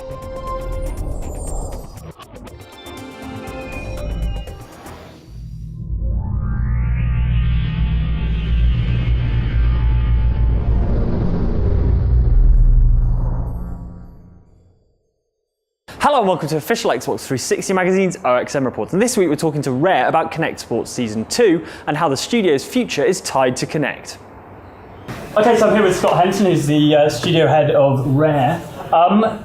Hello and welcome to official Xbox 360 Magazine's OXM report, and this week we're talking to Rare about Kinect Sports Season 2 and how the studio's future is tied to Kinect. Okay, so I'm here with Scott Henson, who's the studio head of Rare.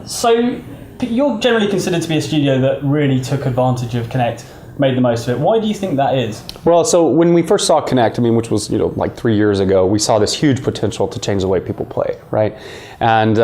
So you're generally considered to be a studio that really took advantage of Kinect, made the most of it. Why do you think that is? Well, so when we first saw Kinect, which was like 3 years ago, we saw this huge potential to change the way people play, right? And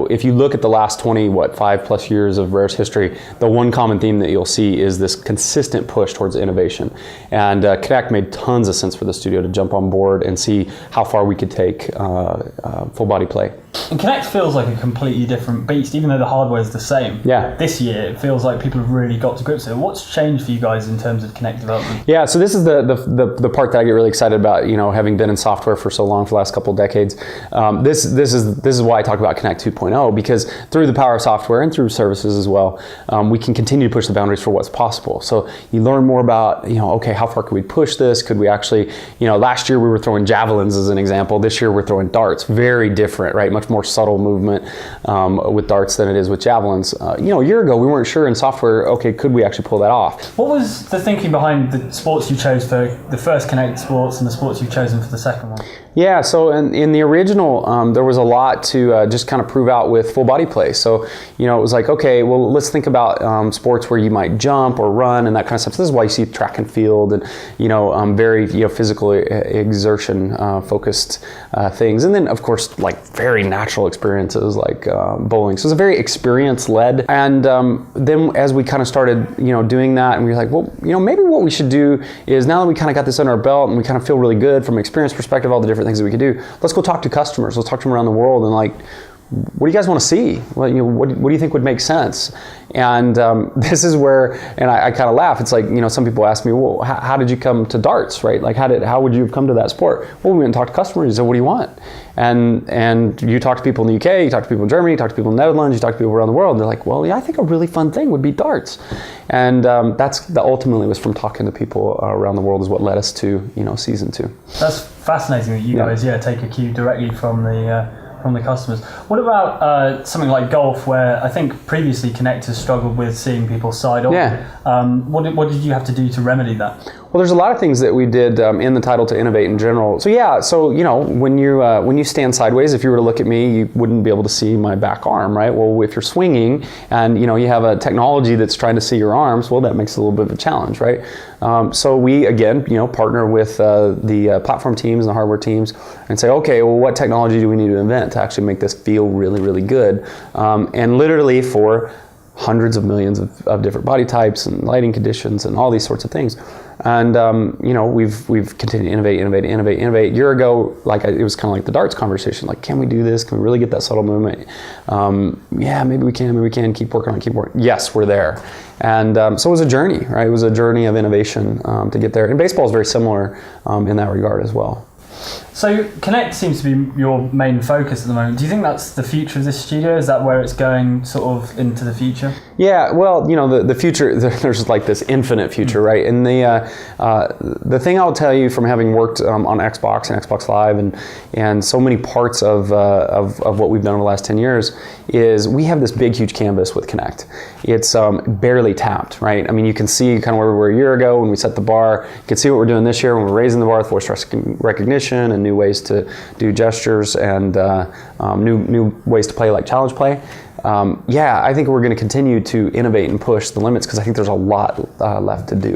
if you look at the last 5+ years of Rare's history, the one common theme that you'll see is this consistent push towards innovation. And Kinect made tons of sense for the studio to jump on board and see how far we could take full body play. And Kinect feels like a completely different beast, even though the hardware is the same. Yeah. This year, it feels like people have really got to grips with it. What's changed for you guys in terms of Kinect development? Yeah, so this is the part that I get really excited about. Having been in software for so long, for the last couple of decades. This is why I talk about Kinect 2.0, because through the power of software and through services as well, we can continue to push the boundaries for what's possible. So you learn more about, okay, how far could we push this? Could we actually, last year we were throwing javelins as an example. This year we're throwing darts. Very different, right? Much more subtle movement with darts than it is with javelins. A year ago we weren't sure in software, okay, could we actually pull that off? What was the thinking behind the sports you chose for the first Kinect sports and the sports you've chosen for the second one? Yeah, so in the original, there was a lot to just kind of prove out with full body play. So, it was like, okay, well, let's think about sports where you might jump or run and that kind of stuff. So this is why you see track and field and, very, physical exertion focused things. And then, of course, like very natural experiences like bowling. So it's a very experience led. And then as we kind of started, doing that, and we were like, well, maybe what we should do is, now that we kind of got this under our belt and we kind of feel really good from an experience perspective, all the different things that we could do, let's go talk to customers. Let's talk to them around the world and like, what do you guys want to see? What do you think would make sense? And this is where, and I kind of laugh. It's like, some people ask me, well, how did you come to darts, right? Like, how would you have come to that sport? Well, we went and talked to customers. You said, what do you want? And you talk to people in the UK, you talk to people in Germany, you talk to people in the Netherlands, you talk to people around the world. And they're like, well, yeah, I think a really fun thing would be darts. And that ultimately was from talking to people around the world is what led us to, season 2. That's fascinating that you guys, take a cue directly from the customers. What about something like golf, where I think previously Kinect has struggled with seeing people side on? Yeah. What did you have to do to remedy that? Well, there's a lot of things that we did in the title to innovate in general. So when you stand sideways, if you were to look at me, you wouldn't be able to see my back arm, right? Well, if you're swinging and you have a technology that's trying to see your arms, well, that makes it a little bit of a challenge, right? So we again, partner with the platform teams and the hardware teams and say, okay, well, what technology do we need to invent to actually make this feel really, really good? And literally for hundreds of millions of different body types and lighting conditions and all these sorts of things. And we've continued to innovate. A year ago, it was kind of like the darts conversation. Like, can we do this? Can we really get that subtle movement? Yeah, maybe we can. Keep working on it. Yes, we're there. And so it was a journey, right? It was a journey of innovation to get there. And baseball is very similar in that regard as well. So Kinect seems to be your main focus at the moment. Do you think that's the future of this studio? Is that where it's going sort of into the future? Yeah, well, the future, there's like this infinite future, right? And the thing I'll tell you from having worked on Xbox and Xbox Live and so many parts of what we've done over the last 10 years is we have this big, huge canvas with Kinect. It's barely tapped, right? I mean, you can see kind of where we were a year ago when we set the bar. You can see what we're doing this year when we're raising the bar with voice recognition and new ways to do gestures and new ways to play like challenge play. I think we're going to continue to innovate and push the limits because I think there's a lot left to do.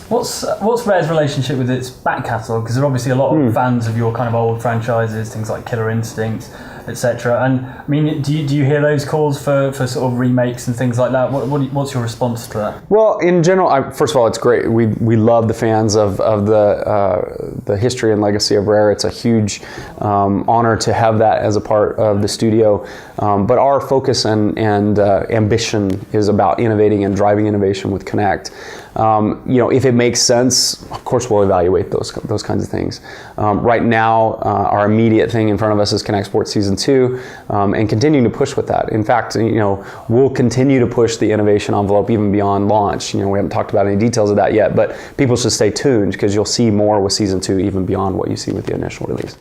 What's Rare's relationship with its back catalogue? Because there are obviously a lot of fans of your kind of old franchises, things like Killer Instinct, etc. And I mean, do you hear those calls for sort of remakes and things like that? What's your response to that? Well, in general, first of all, it's great. We love the fans of the history and legacy of Rare. It's a huge honor to have that as a part of the studio. But our focus and ambition is about innovating and driving innovation with Kinect. If it makes sense, of course we'll evaluate those kinds of things. Right now, our immediate thing in front of us is Kinect Sports Season 2, and continuing to push with that. In fact, we'll continue to push the innovation envelope even beyond launch. We haven't talked about any details of that yet, but people should stay tuned because you'll see more with Season 2 even beyond what you see with the initial release.